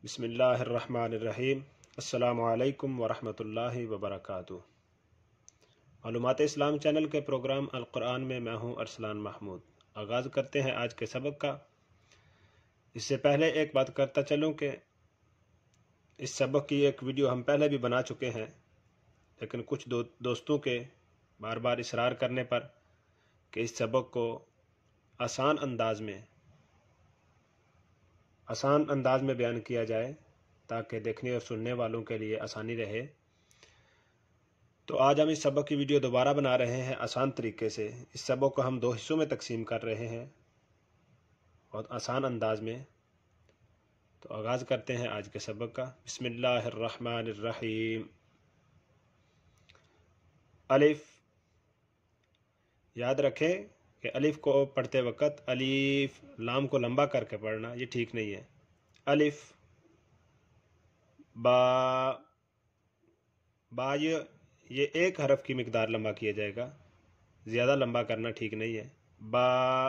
بسم اللہ الرحمن الرحیم۔ السلام علیکم ورحمۃ اللہ وبرکاتہ۔ معلومات اسلام چینل کے پروگرام القرآن میں میں ہوں ارسلان محمود۔ آغاز کرتے ہیں آج کے سبق کا۔ اس سے پہلے ایک بات کرتا چلوں کہ اس سبق کی ایک ویڈیو ہم پہلے بھی بنا چکے ہیں، لیکن کچھ دوستوں کے بار بار اصرار کرنے پر کہ اس سبق کو آسان انداز میں بیان کیا جائے تاکہ دیکھنے اور سننے والوں کے لیے آسانی رہے، تو آج ہم اس سبق کی ویڈیو دوبارہ بنا رہے ہیں آسان طریقے سے۔ اس سبق کو ہم 2 حصوں میں تقسیم کر رہے ہیں اور آسان انداز میں۔ تو آغاز کرتے ہیں آج کے سبق کا۔ بسم اللہ الرحمن الرحیم۔ الف، یاد رکھیں کہ الف کو پڑھتے وقت الف لام کو لمبا کر کے پڑھنا یہ ٹھیک نہیں ہے۔ الف، با یہ ایک حرف کی مقدار لمبا کیا جائے گا، زیادہ لمبا کرنا ٹھیک نہیں ہے۔ با،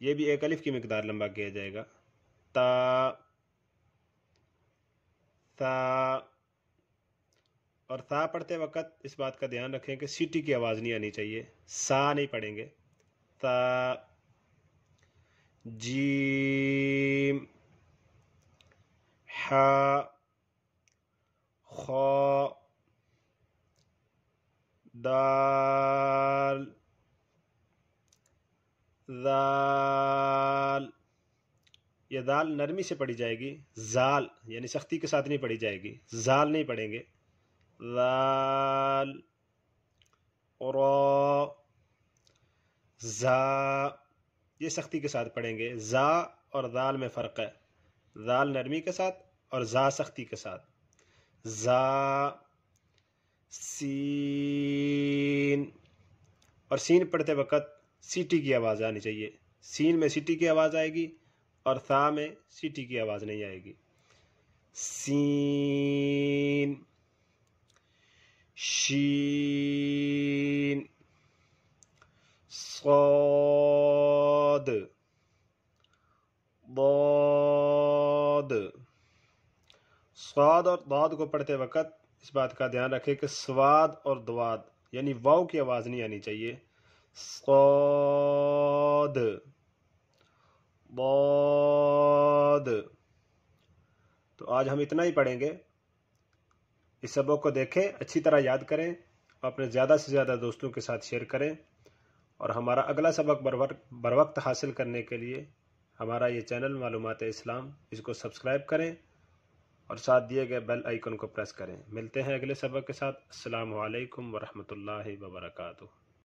یہ بھی ایک الف کی مقدار لمبا کیا جائے گا۔ تا اور تا پڑھتے وقت اس بات کا دھیان رکھیں کہ سیٹی کی آواز نہیں آنی چاہیے، سا نہیں پڑھیں گے۔ تا، جیم، حا، خا، دال، ذال۔ یہ دال نرمی سے پڑھی جائے گی، زال یعنی سختی کے ساتھ نہیں پڑھی جائے گی، زال نہیں پڑھیں گے۔ ذال، را، زا، یہ سختی کے ساتھ پڑھیں گے۔ زا اور ذال میں فرق ہے، ذال نرمی کے ساتھ اور زا سختی کے ساتھ۔ زا، سین، اور سین پڑھتے وقت سیٹی کی آواز آنی چاہیے، سین میں سیٹی کی آواز آئے گی اور ثا میں سیٹی کی آواز نہیں آئے گی۔ سین، شین، صاد، ضاد۔ صاد اور ضاد کو پڑھتے وقت اس بات کا دھیان رکھیں کہ سواد اور دواد یعنی واو کی آواز نہیں آنی چاہیے۔ صاد، ضاد۔ تو آج ہم اتنا ہی پڑھیں گے۔ اس سبق کو دیکھیں، اچھی طرح یاد کریں، اپنے زیادہ سے زیادہ دوستوں کے ساتھ شیئر کریں، اور ہمارا اگلا سبق بر وقت حاصل کرنے کے لیے ہمارا یہ چینل معلومات اسلام، اس کو سبسکرائب کریں اور ساتھ دیے گئے بیل آئیکن کو پریس کریں۔ ملتے ہیں اگلے سبق کے ساتھ۔ السلام علیکم ورحمۃ اللہ وبرکاتہ۔